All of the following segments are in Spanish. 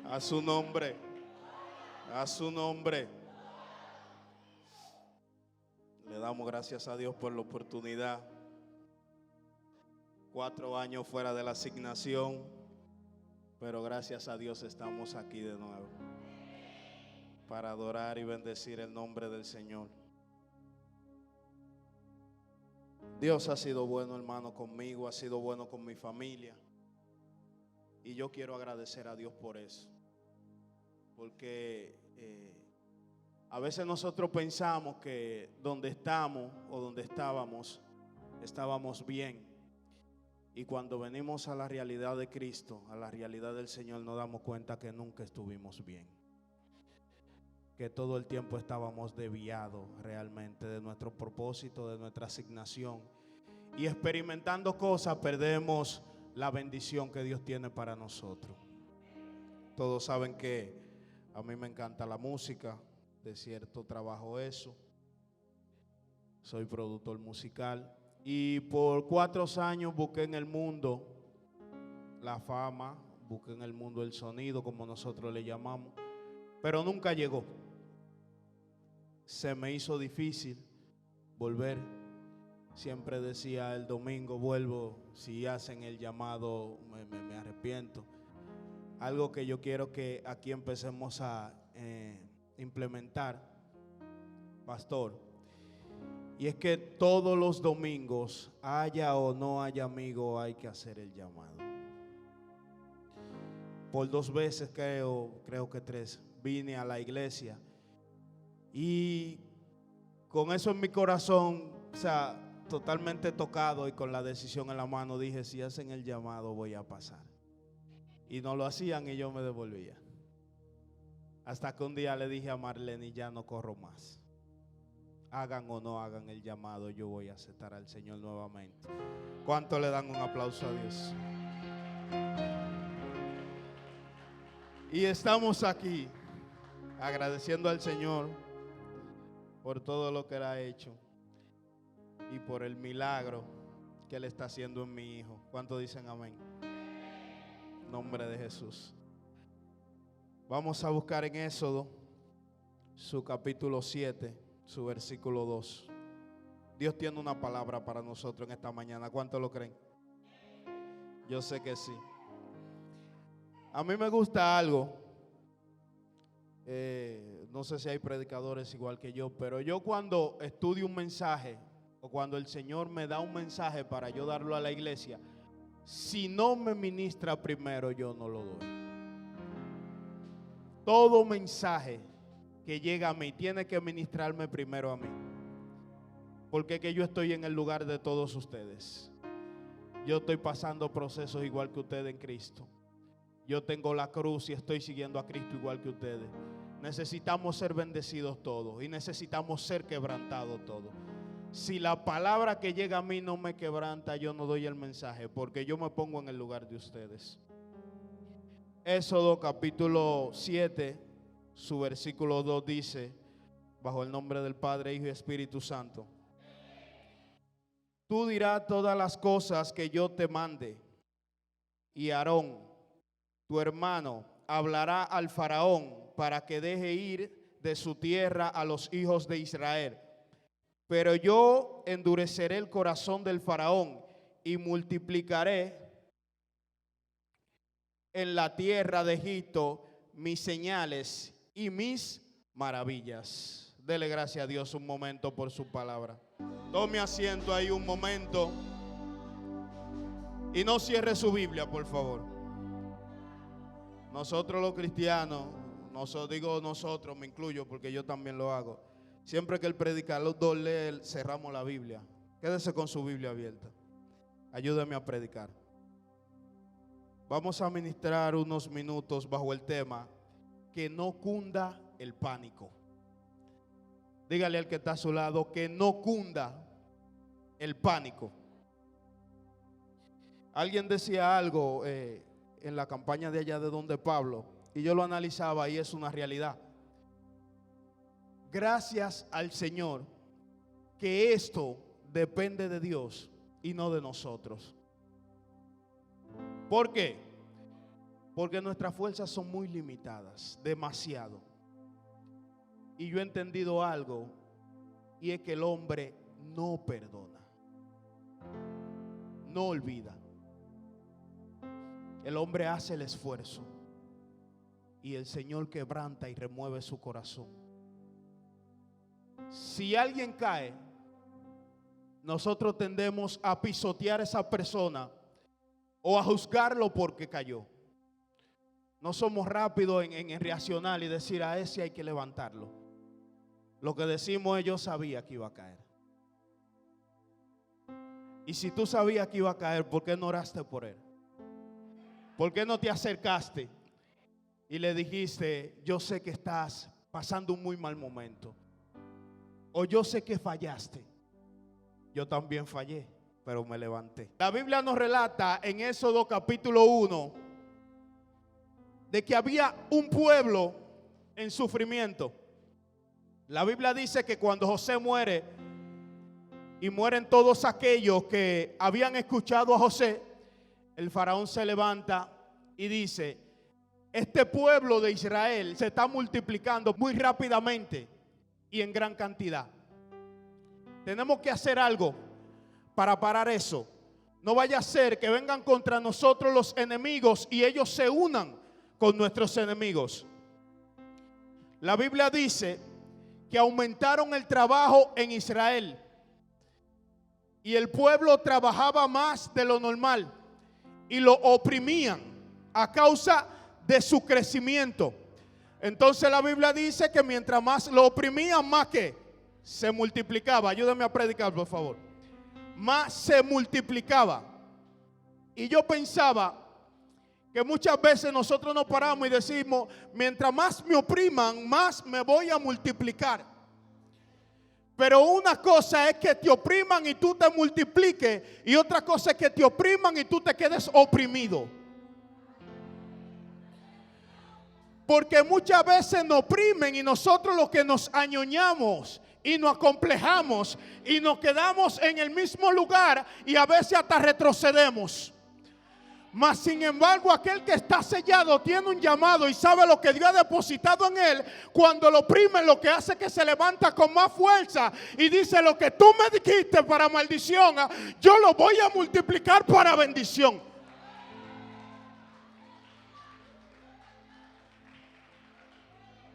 A su nombre. A su nombre. Le damos gracias a Dios por la oportunidad. 4 años fuera de la asignación, pero gracias a Dios estamos aquí de nuevo para adorar y bendecir el nombre del Señor. Dios ha sido bueno, hermano, conmigo, ha sido bueno con mi familia. Y yo quiero agradecer a Dios por eso. Porque a veces nosotros pensamos que donde estamos o donde estábamos bien. Y cuando venimos a la realidad de Cristo, a la realidad del Señor, nos damos cuenta que nunca estuvimos bien. Que todo el tiempo estábamos desviados realmente de nuestro propósito, de nuestra asignación. Y experimentando cosas perdemos la bendición que Dios tiene para nosotros. Todos saben que a mí me encanta la música, de cierto trabajo eso. Soy productor musical y por 4 años busqué en el mundo la fama, busqué en el mundo el sonido, como nosotros le llamamos, pero nunca llegó. Se me hizo difícil volver. Siempre decía el domingo vuelvo, si hacen el llamado me arrepiento. Algo que yo quiero que aquí empecemos a implementar, pastor, y es que todos los domingos, haya o no haya amigo, hay que hacer el llamado. Por 2 veces creo que 3, vine a la iglesia y con eso en mi corazón, o sea, totalmente tocado y con la decisión en la mano, dije, si hacen el llamado voy a pasar. Y no lo hacían y yo me devolvía. Hasta que un día le dije a Marlene, ya no corro más. Hagan o no hagan el llamado, yo voy a aceptar al Señor nuevamente. ¿Cuánto le dan un aplauso a Dios? Y estamos aquí agradeciendo al Señor por todo lo que Él ha hecho y por el milagro que Él está haciendo en mi hijo. ¿Cuánto dicen amén? En nombre de Jesús. Vamos a buscar en Éxodo, su capítulo 7, su versículo 2. Dios tiene una palabra para nosotros en esta mañana. ¿Cuánto lo creen? Yo sé que sí. A mí me gusta algo. No sé si hay predicadores igual que yo, pero yo cuando estudio un mensaje o cuando el Señor me da un mensaje para yo darlo a la iglesia, si no me ministra primero, yo no lo doy. Todo mensaje que llega a mí tiene que ministrarme primero a mí, porque es que yo estoy en el lugar de todos ustedes. Yo estoy pasando procesos igual que ustedes en Cristo. Yo tengo la cruz y estoy siguiendo a Cristo igual que ustedes. Necesitamos ser bendecidos todos y necesitamos ser quebrantados todos. Si la palabra que llega a mí no me quebranta, yo no doy el mensaje, porque yo me pongo en el lugar de ustedes. Éxodo capítulo 7, su versículo 2 dice, bajo el nombre del Padre, Hijo y Espíritu Santo: tú dirás todas las cosas que yo te mande, y Aarón, tu hermano, hablará al faraón para que deje ir de su tierra a los hijos de Israel. Pero yo endureceré el corazón del faraón y multiplicaré en la tierra de Egipto mis señales y mis maravillas. Dele gracias a Dios un momento por su palabra. Tome asiento ahí un momento y no cierre su Biblia, por favor. Nosotros los cristianos, nosotros, me incluyo porque yo también lo hago. Siempre que el predicador lee, cerramos la Biblia. Quédese con su Biblia abierta. Ayúdeme a predicar. Vamos a ministrar unos minutos bajo el tema que no cunda el pánico. Dígale al que está a su lado que no cunda el pánico. Alguien decía algo en la campaña de allá de donde Pablo, y yo lo analizaba y es una realidad. Gracias al Señor que esto depende de Dios y no de nosotros. ¿Por qué? Porque nuestras fuerzas son muy limitadas, demasiado. Y yo he entendido algo, y es que el hombre no perdona, no olvida. El hombre hace el esfuerzo y el Señor quebranta y remueve su corazón. Si alguien cae, nosotros tendemos a pisotear a esa persona o a juzgarlo porque cayó. No somos rápidos en reaccionar y decir a ese hay que levantarlo. Lo que decimos es: yo sabía que iba a caer. Y si tú sabías que iba a caer, ¿por qué no oraste por él? ¿Por qué no te acercaste y le dijiste: yo sé que estás pasando un muy mal momento? O yo sé que fallaste. Yo también fallé, pero me levanté. La Biblia nos relata en Éxodo capítulo 1 de que había un pueblo en sufrimiento. La Biblia dice que cuando José muere y mueren todos aquellos que habían escuchado a José, el faraón se levanta y dice: este pueblo de Israel se está multiplicando muy rápidamente y en gran cantidad. Tenemos que hacer algo para parar eso. No vaya a ser que vengan contra nosotros los enemigos y ellos se unan con nuestros enemigos. La Biblia dice que aumentaron el trabajo en Israel y el pueblo trabajaba más de lo normal y lo oprimían a causa de su crecimiento. Entonces la Biblia dice que mientras más lo oprimían, más que se multiplicaba. Ayúdame a predicar, por favor. Más se multiplicaba. Y yo pensaba que muchas veces nosotros nos paramos y decimos: mientras más me opriman, más me voy a multiplicar. Pero una cosa es que te opriman y tú te multipliques, y otra cosa es que te opriman y tú te quedes oprimido. Porque muchas veces nos oprimen y nosotros los que nos añoñamos y nos acomplejamos y nos quedamos en el mismo lugar y a veces hasta retrocedemos. Mas sin embargo, aquel que está sellado tiene un llamado y sabe lo que Dios ha depositado en él. Cuando lo oprimen, lo que hace es que se levanta con más fuerza y dice: lo que tú me dijiste para maldición, yo lo voy a multiplicar para bendición.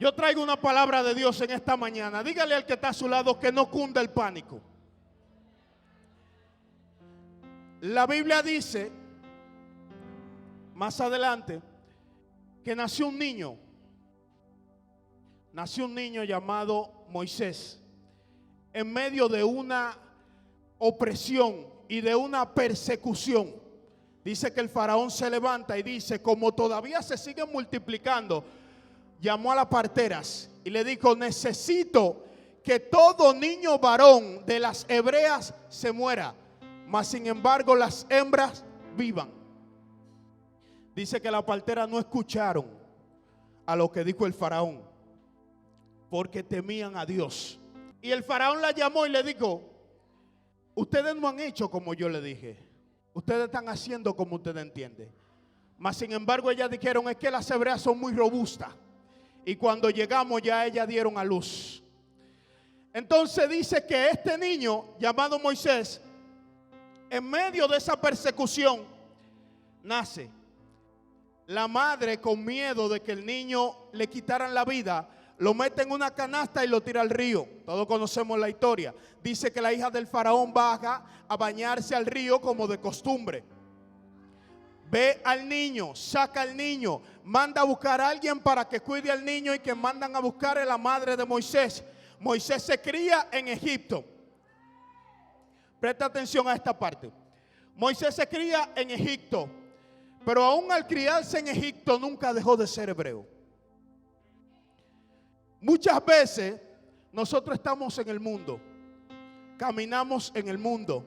Yo traigo una palabra de Dios en esta mañana. Dígale al que está a su lado que no cunda el pánico. La Biblia dice más adelante que nació un niño. Nació un niño llamado Moisés en medio de una opresión y de una persecución. Dice que el faraón se levanta y dice: como todavía se siguen multiplicando, llamó a las parteras y le dijo: necesito que todo niño varón de las hebreas se muera, mas sin embargo las hembras vivan. Dice que las parteras no escucharon a lo que dijo el faraón, porque temían a Dios. Y el faraón la llamó y le dijo: ustedes no han hecho como yo le dije, ustedes están haciendo como ustedes entienden. Mas sin embargo ellas dijeron: es que las hebreas son muy robustas, y cuando llegamos ya ellas dieron a luz. Entonces dice que este niño llamado Moisés, en medio de esa persecución, nace. La madre, con miedo de que el niño le quitaran la vida, lo mete en una canasta y lo tira al río. Todos conocemos la historia. Dice que la hija del faraón baja a bañarse al río como de costumbre. Ve al niño, saca al niño, manda a buscar a alguien para que cuide al niño, y que mandan a buscar a la madre de Moisés. Moisés se cría en Egipto. Presta atención a esta parte. Moisés se cría en Egipto, pero aún al criarse en Egipto nunca dejó de ser hebreo. Muchas veces nosotros estamos en el mundo, caminamos en el mundo,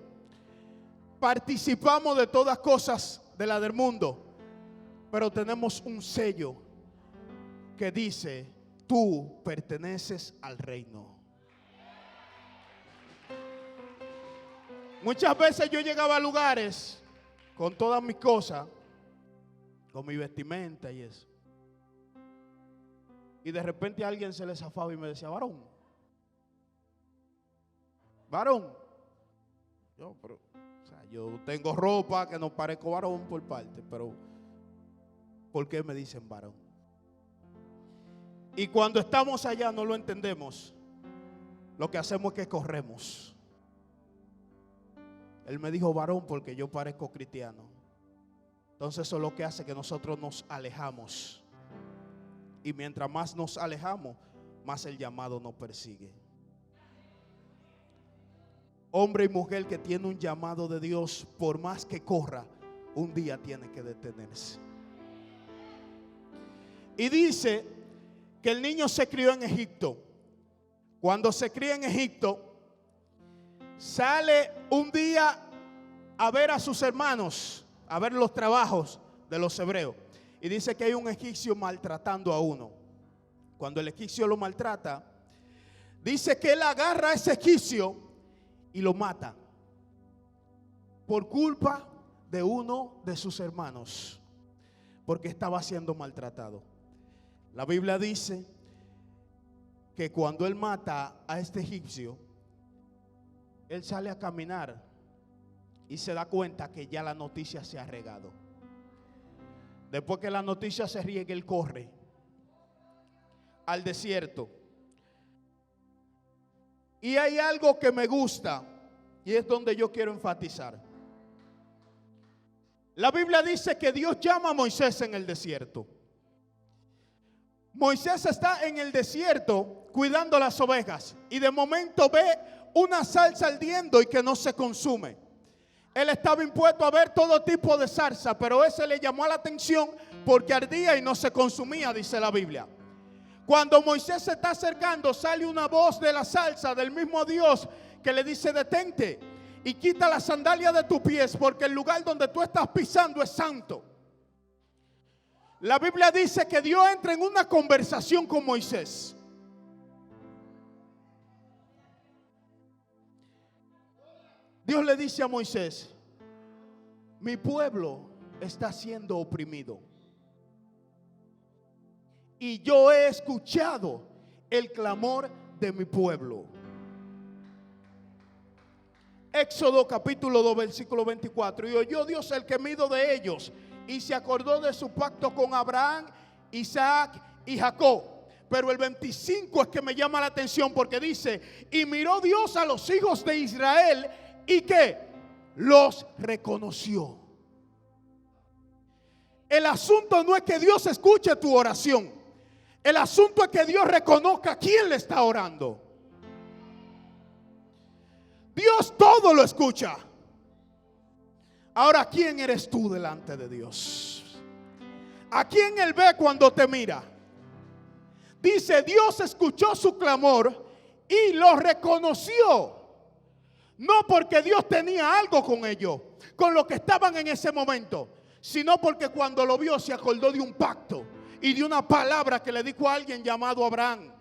participamos de todas cosas de la del mundo, pero tenemos un sello que dice: tú perteneces al reino. Muchas veces yo llegaba a lugares con todas mis cosas, con mi vestimenta y eso. Y de repente a alguien se le zafaba y me decía, varón. Yo tengo ropa que no parezco varón por parte, pero ¿por qué me dicen varón? Y cuando estamos allá no lo entendemos. Lo que hacemos es que corremos. Él me dijo varón porque yo parezco cristiano. Entonces eso es lo que hace que nosotros nos alejamos. Y mientras más nos alejamos, más el llamado nos persigue. Hombre y mujer que tiene un llamado de Dios, por más que corra, un día tiene que detenerse. Y dice que el niño se crió en Egipto. Cuando se cría en Egipto, sale un día a ver a sus hermanos, a ver los trabajos de los hebreos. Y dice que hay un egipcio maltratando a uno. Cuando el egipcio lo maltrata, dice que él agarra a ese egipcio y lo mata por culpa de uno de sus hermanos, porque estaba siendo maltratado. La Biblia dice que cuando él mata a este egipcio, él sale a caminar y se da cuenta que ya la noticia se ha regado. Después que la noticia se riegue, él corre al desierto. Y hay algo que me gusta y es donde yo quiero enfatizar. La Biblia dice que Dios llama a Moisés en el desierto. Moisés está en el desierto cuidando las ovejas y de momento ve una zarza ardiendo y que no se consume. Él estaba impuesto a ver todo tipo de zarza, pero ese le llamó la atención porque ardía y no se consumía, dice la Biblia. Cuando Moisés se está acercando, sale una voz de la zarza, del mismo Dios, que le dice: detente y quita la sandalia de tus pies, porque el lugar donde tú estás pisando es santo. La Biblia dice que Dios entra en una conversación con Moisés. Dios le dice a Moisés: mi pueblo está siendo oprimido y yo he escuchado el clamor de mi pueblo. Éxodo capítulo 2 versículo 24. Y oyó Dios el gemido de ellos y se acordó de su pacto con Abraham, Isaac y Jacob. Pero el 25 es que me llama la atención, porque dice: y miró Dios a los hijos de Israel y que los reconoció. El asunto no es que Dios escuche tu oración. El asunto es que Dios reconozca a quién le está orando. Dios todo lo escucha. Ahora, ¿quién eres tú delante de Dios? ¿A quién Él ve cuando te mira? Dice: Dios escuchó su clamor y lo reconoció. No porque Dios tenía algo con ellos, con lo que estaban en ese momento, sino porque cuando lo vio se acordó de un pacto y de una palabra que le dijo a alguien llamado Abraham.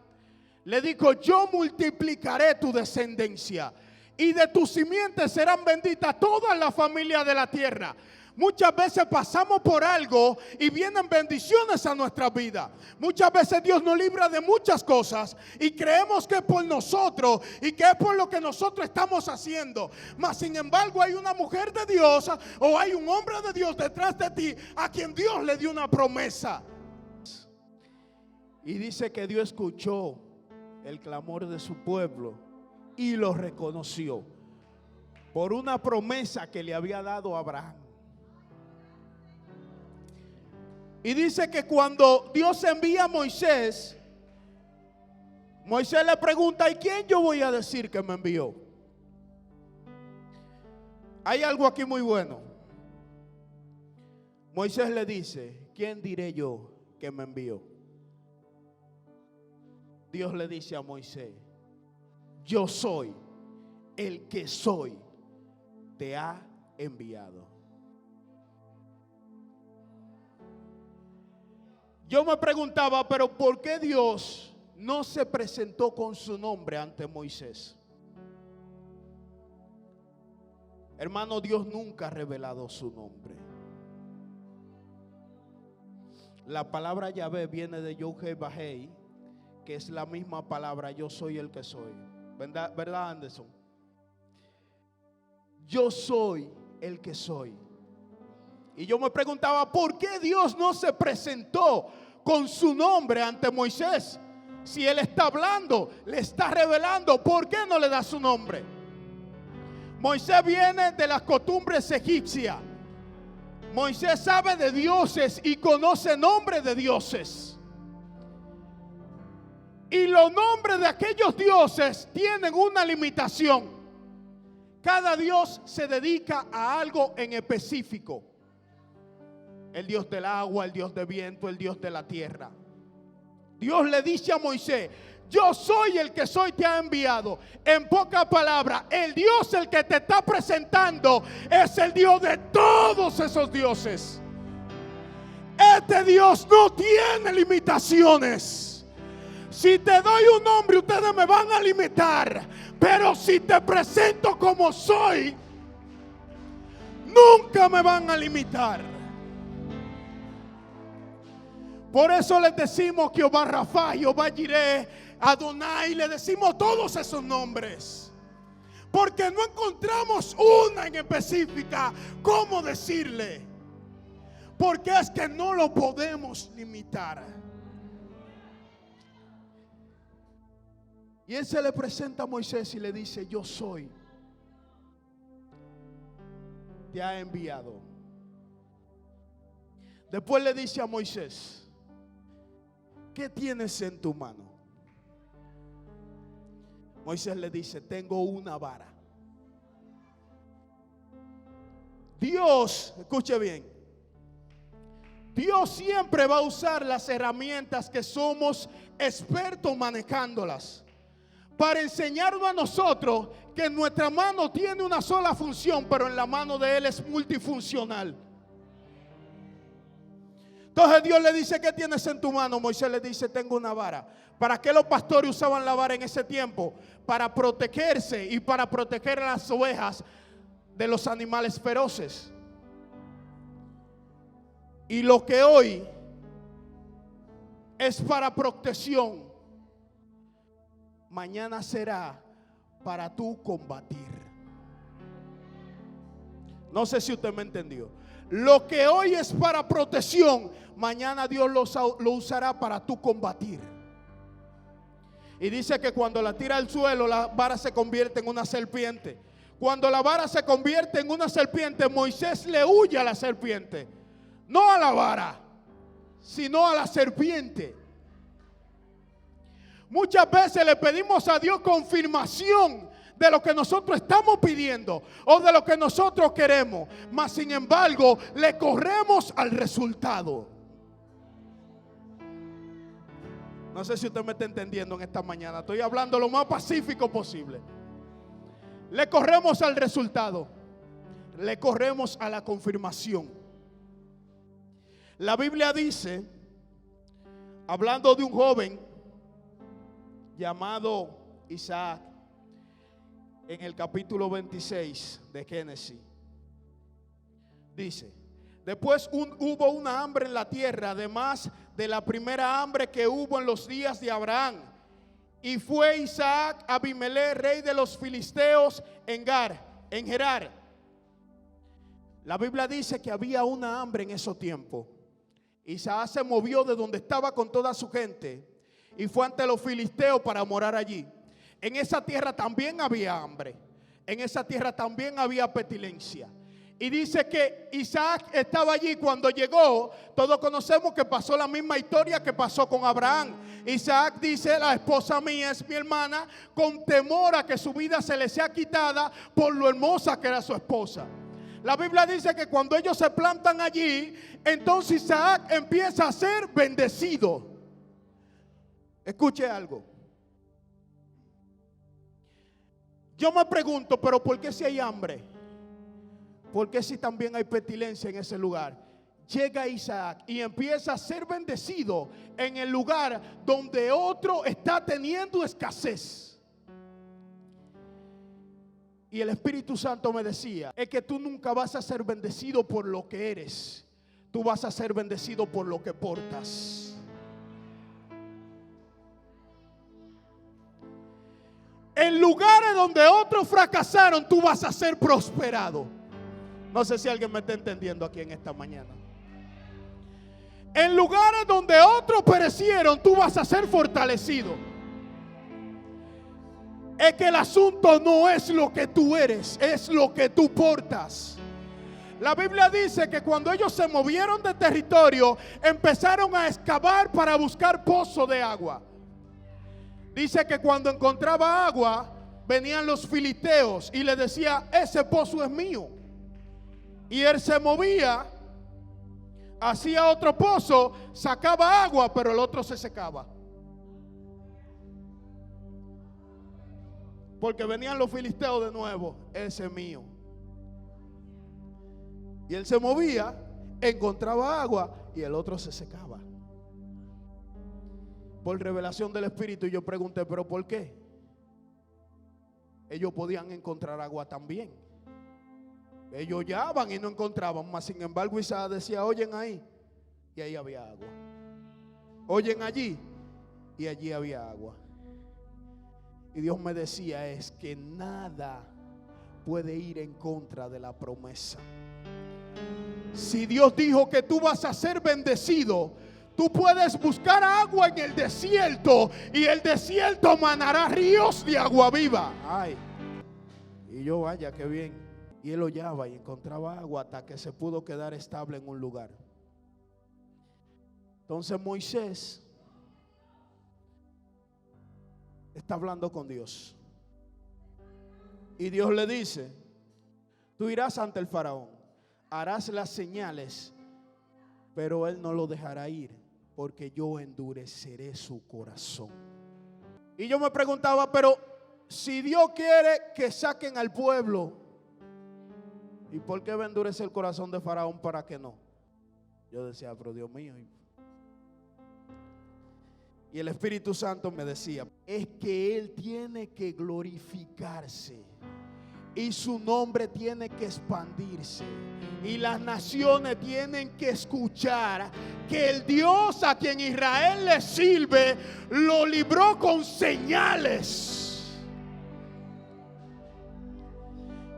Le dijo: yo multiplicaré tu descendencia y de tus simientes serán benditas todas las familias de la tierra. Muchas veces pasamos por algo y vienen bendiciones a nuestra vida. Muchas veces Dios nos libra de muchas cosas y creemos que es por nosotros y que es por lo que nosotros estamos haciendo. Mas sin embargo hay una mujer de Dios o hay un hombre de Dios detrás de ti a quien Dios le dio una promesa. Y dice que Dios escuchó el clamor de su pueblo y lo reconoció por una promesa que le había dado a Abraham. Y dice que cuando Dios envía a Moisés, Moisés le pregunta: ¿y quién yo voy a decir que me envió? Hay algo aquí muy bueno. Moisés le dice: ¿quién diré yo que me envió? Dios le dice a Moisés: yo soy el que soy, te ha enviado. Yo me preguntaba, pero ¿por qué Dios no se presentó con su nombre ante Moisés? Hermano, Dios nunca ha revelado su nombre. La palabra Yahvé viene de Yod-Heh-Vah-Heh, que es la misma palabra yo soy el que soy. ¿Verdad, Anderson? Yo soy el que soy. Y yo me preguntaba, ¿por qué Dios no se presentó con su nombre ante Moisés? Si Él está hablando, le está revelando, ¿por qué no le da su nombre? Moisés viene de las costumbres egipcias. Moisés sabe de dioses y conoce nombres de dioses. Y los nombres de aquellos dioses tienen una limitación. Cada dios se dedica a algo en específico. El Dios del agua, el Dios del viento, el Dios de la tierra. Dios le dice a Moisés, yo soy el que soy, te ha enviado. En pocas palabras, el Dios el que te está presentando es el Dios de todos esos dioses. Este Dios no tiene limitaciones. Si te doy un nombre, ustedes me van a limitar. Pero si te presento como soy, nunca me van a limitar. Por eso les decimos que Jehová Rafa, Jehová Jireh, Adonai, le decimos todos esos nombres. Porque no encontramos una en específica cómo decirle. Porque es que no lo podemos limitar. Y él se le presenta a Moisés y le dice, yo soy, te ha enviado. Después le dice a Moisés, ¿qué tienes en tu mano? Moisés le dice, tengo una vara. Dios, escuche bien, Dios siempre va a usar las herramientas que somos expertos manejándolas, para enseñarnos a nosotros que nuestra mano tiene una sola función, pero en la mano de Él es multifuncional. Entonces Dios le dice, ¿qué tienes en tu mano? Moisés le dice, tengo una vara. ¿Para qué los pastores usaban la vara en ese tiempo? Para protegerse y para proteger a las ovejas de los animales feroces. Y lo que hoy es para protección, mañana será para tú combatir. No sé si usted me entendió. Lo que hoy es para protección, mañana Dios lo usará para tú combatir. Y dice que cuando la tira al suelo, la vara se convierte en una serpiente. Cuando la vara se convierte en una serpiente, Moisés le huye a la serpiente. No a la vara, sino a la serpiente. Muchas veces le pedimos a Dios confirmación de lo que nosotros estamos pidiendo o de lo que nosotros queremos, mas sin embargo le corremos al resultado. No sé si usted me está entendiendo en esta mañana. Estoy hablando lo más pacífico posible. Le corremos al resultado. Le corremos a la confirmación. La Biblia dice, hablando de un joven llamado Isaac, en el capítulo 26 de Génesis, dice, después hubo una hambre en la tierra, además de la primera hambre que hubo en los días de Abraham. Y fue Isaac a Abimelech, rey de los filisteos, en Gerar. La Biblia dice que había una hambre en esos tiempos. Isaac se movió de donde estaba con toda su gente y fue ante los filisteos para morar allí. En esa tierra también había hambre. En esa tierra también había pestilencia. Y dice que Isaac estaba allí cuando llegó. Todos conocemos que pasó la misma historia que pasó con Abraham. Isaac dice, la esposa mía es mi hermana, con temor a que su vida se le sea quitada por lo hermosa que era su esposa. La Biblia dice que cuando ellos se plantan allí, entonces Isaac empieza a ser bendecido. Escuche algo. Yo me pregunto, pero ¿por qué si hay hambre? ¿Por qué si también hay pestilencia en ese lugar? Llega Isaac y empieza a ser bendecido en el lugar donde otro está teniendo escasez. Y el Espíritu Santo me decía, es que tú nunca vas a ser bendecido por lo que eres. tú vas a ser bendecido por lo que portas. En lugares donde otros fracasaron, tú vas a ser prosperado. No sé si alguien me está entendiendo aquí en esta mañana. En lugares donde otros perecieron, tú vas a ser fortalecido. Es que el asunto no es lo que tú eres, es lo que tú portas. La Biblia dice que cuando ellos se movieron de territorio, empezaron a excavar para buscar pozo de agua. Dice que cuando encontraba agua, venían los filisteos y le decía: ese pozo es mío. Y él se movía, hacía otro pozo, sacaba agua, pero el otro se secaba. Porque venían los filisteos de nuevo: ese es mío. Y él se movía, encontraba agua y el otro se secaba. Por revelación del Espíritu yo pregunté: ¿pero por qué? Ellos podían encontrar agua también. Ellos hallaban y no encontraban, mas sin embargo Isaías decía: oyen ahí, y ahí había agua. Oyen allí, y allí había agua. Y Dios me decía: es que nada puede ir en contra de la promesa. Si Dios dijo que tú vas a ser bendecido, tú puedes buscar agua en el desierto y el desierto manará ríos de agua viva. Ay, y yo, vaya, qué bien. Y él hollaba y encontraba agua hasta que se pudo quedar estable en un lugar. Entonces Moisés está hablando con Dios. Y Dios le dice: tú irás ante el faraón, harás las señales, pero él no lo dejará ir, porque yo endureceré su corazón. Y yo me preguntaba: pero si Dios quiere que saquen al pueblo, ¿y por qué va a endurecer el corazón de faraón para que no? Yo decía: pero Dios mío. Y el Espíritu Santo me decía: es que Él tiene que glorificarse y su nombre tiene que expandirse, y las naciones tienen que escuchar que el Dios a quien Israel le sirve lo libró con señales.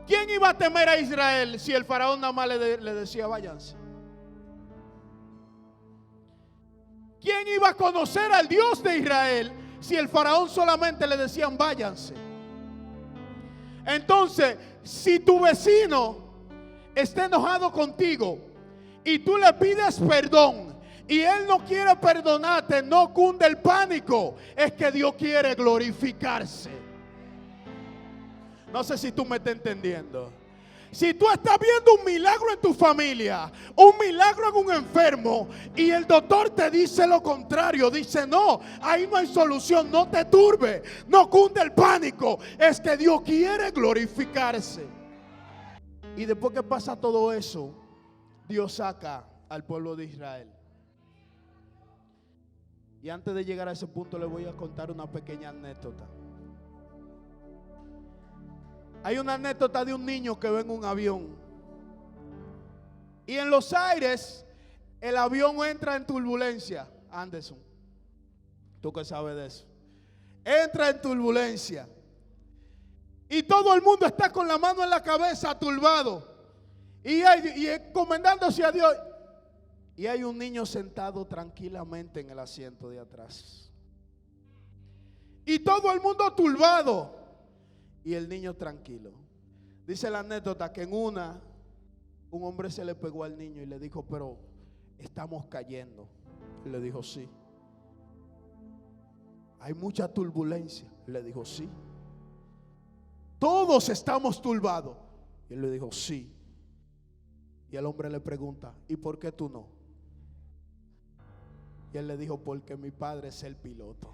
¿Quién iba a temer a Israel si el faraón nada más le decía: váyanse? ¿Quién iba a conocer al Dios de Israel si el faraón solamente le decían: váyanse? Entonces, si tu vecino está enojado contigo y tú le pides perdón y él no quiere perdonarte, no cunde el pánico. Es que Dios quiere glorificarse. No sé si tú me estás entendiendo. Si tú estás viendo un milagro en tu familia, un milagro en un enfermo, y el doctor te dice lo contrario, dice: no, ahí no hay solución, no te turbe, no cunde el pánico. Es que Dios quiere glorificarse. Y después que pasa todo eso, Dios saca al pueblo de Israel. Y antes de llegar a ese punto, les voy a contar una pequeña anécdota. Hay una anécdota de un niño que va en un avión, y en los aires el avión entra en turbulencia. Anderson, tú que sabes de eso, entra en turbulencia y todo el mundo está con la mano en la cabeza, turbado y encomendándose a Dios. Y hay un niño sentado tranquilamente en el asiento de atrás y todo el mundo turbado y el niño tranquilo. Dice la anécdota que en un hombre se le pegó al niño y le dijo: pero estamos cayendo. Y le dijo: sí. Hay mucha turbulencia. Y le dijo: sí. Todos estamos turbados. Y él le dijo: sí. Y el hombre le pregunta: ¿y por qué tú no? Y él le dijo: porque mi padre es el piloto.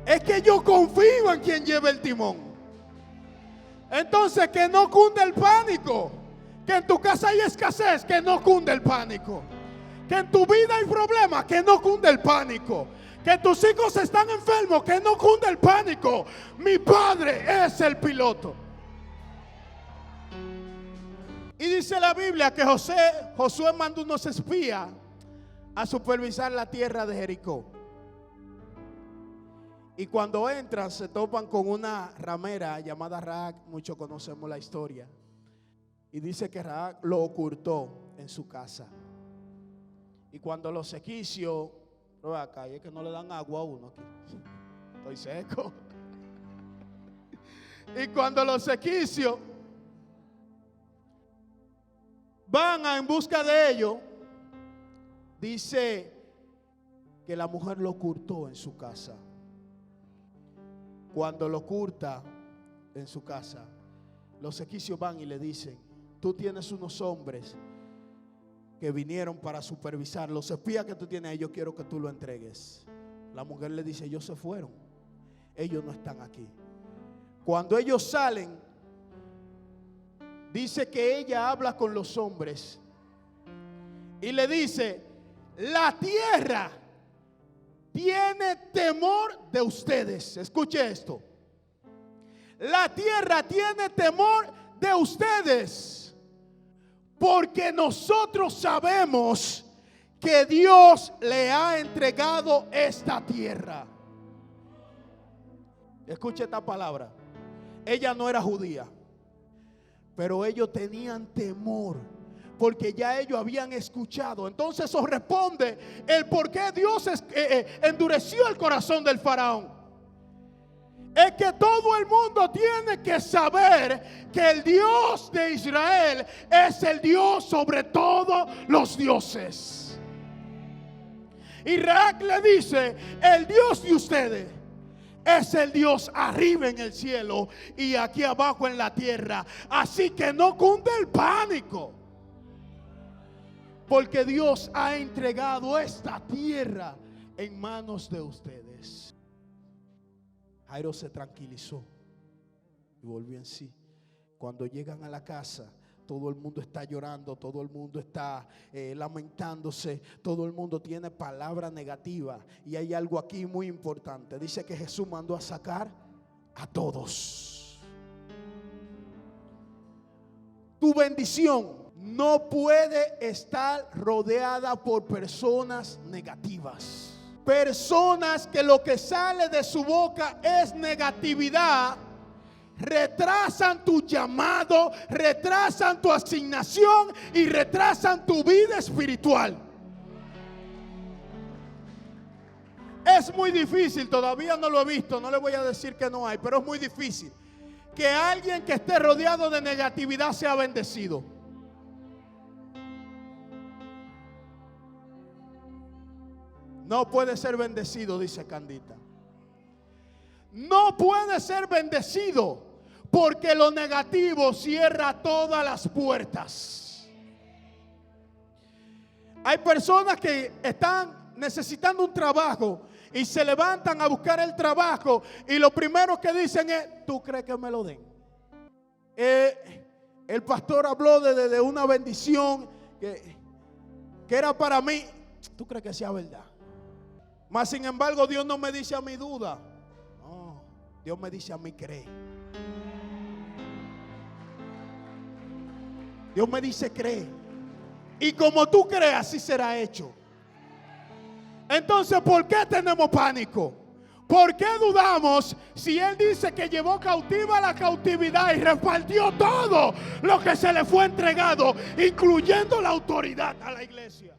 Es que yo confío en quien lleva el timón. Entonces, que no cunde el pánico. Que en tu casa hay escasez, que no cunde el pánico. Que en tu vida hay problemas, que no cunde el pánico. Que tus hijos están enfermos, que no cunde el pánico. Mi padre es el piloto. Y dice la Biblia que Josué mandó unos espías a supervisar la tierra de Jericó. Y cuando entran se topan con una ramera llamada Rahab. Muchos conocemos la historia. Y dice que Rahab lo ocultó en su casa. Y cuando los egipcios, acá, y es que no le dan agua a uno aquí. Estoy seco. Y cuando los egipcios van en busca de ellos, dice que la mujer lo ocultó en su casa. Cuando lo oculta en su casa, los egipcios van y le dicen: tú tienes unos hombres que vinieron para supervisar los espías que tú tienes ahí, yo quiero que tú lo entregues. La mujer le dice: ellos se fueron, ellos no están aquí. Cuando ellos salen, dice que ella habla con los hombres y le dice: la tierra tiene temor de ustedes. Escuche esto: la tierra tiene temor de ustedes, porque nosotros sabemos que Dios le ha entregado esta tierra. Escuche esta palabra. Ella no era judía, pero ellos tenían temor, porque ya ellos habían escuchado. Entonces eso responde el por qué Dios endureció el corazón del faraón. Es que todo el mundo tiene que saber que el Dios de Israel es el Dios sobre todos los dioses. Y Rahab le dice: el Dios de ustedes es el Dios arriba en el cielo y aquí abajo en la tierra. Así que no cunde el pánico, porque Dios ha entregado esta tierra en manos de ustedes. Jairo se tranquilizó y volvió en sí. Cuando llegan a la casa, todo el mundo está llorando, todo el mundo está lamentándose, todo el mundo tiene palabras negativas. Y hay algo aquí muy importante. Dice que Jesús mandó a sacar a todos. Tu bendición no puede estar rodeada por personas negativas. Personas que lo que sale de su boca es negatividad. Retrasan tu llamado, retrasan tu asignación y retrasan tu vida espiritual. Es muy difícil, todavía no lo he visto, no le voy a decir que no hay, pero es muy difícil que alguien que esté rodeado de negatividad sea bendecido. No puede ser bendecido, dice Candita. No puede ser bendecido porque lo negativo cierra todas las puertas. Hay personas que están necesitando un trabajo y se levantan a buscar el trabajo y lo primero que dicen es: ¿tú crees que me lo den? El pastor habló de una bendición que era para mí. ¿Tú crees que sea verdad? Mas sin embargo Dios no me dice a mi duda. No, Dios me dice a mí cree. Dios me dice cree. Y como tú creas, así será hecho. Entonces, ¿por qué tenemos pánico? ¿Por qué dudamos si Él dice que llevó cautiva la cautividad y repartió todo lo que se le fue entregado, incluyendo la autoridad a la iglesia?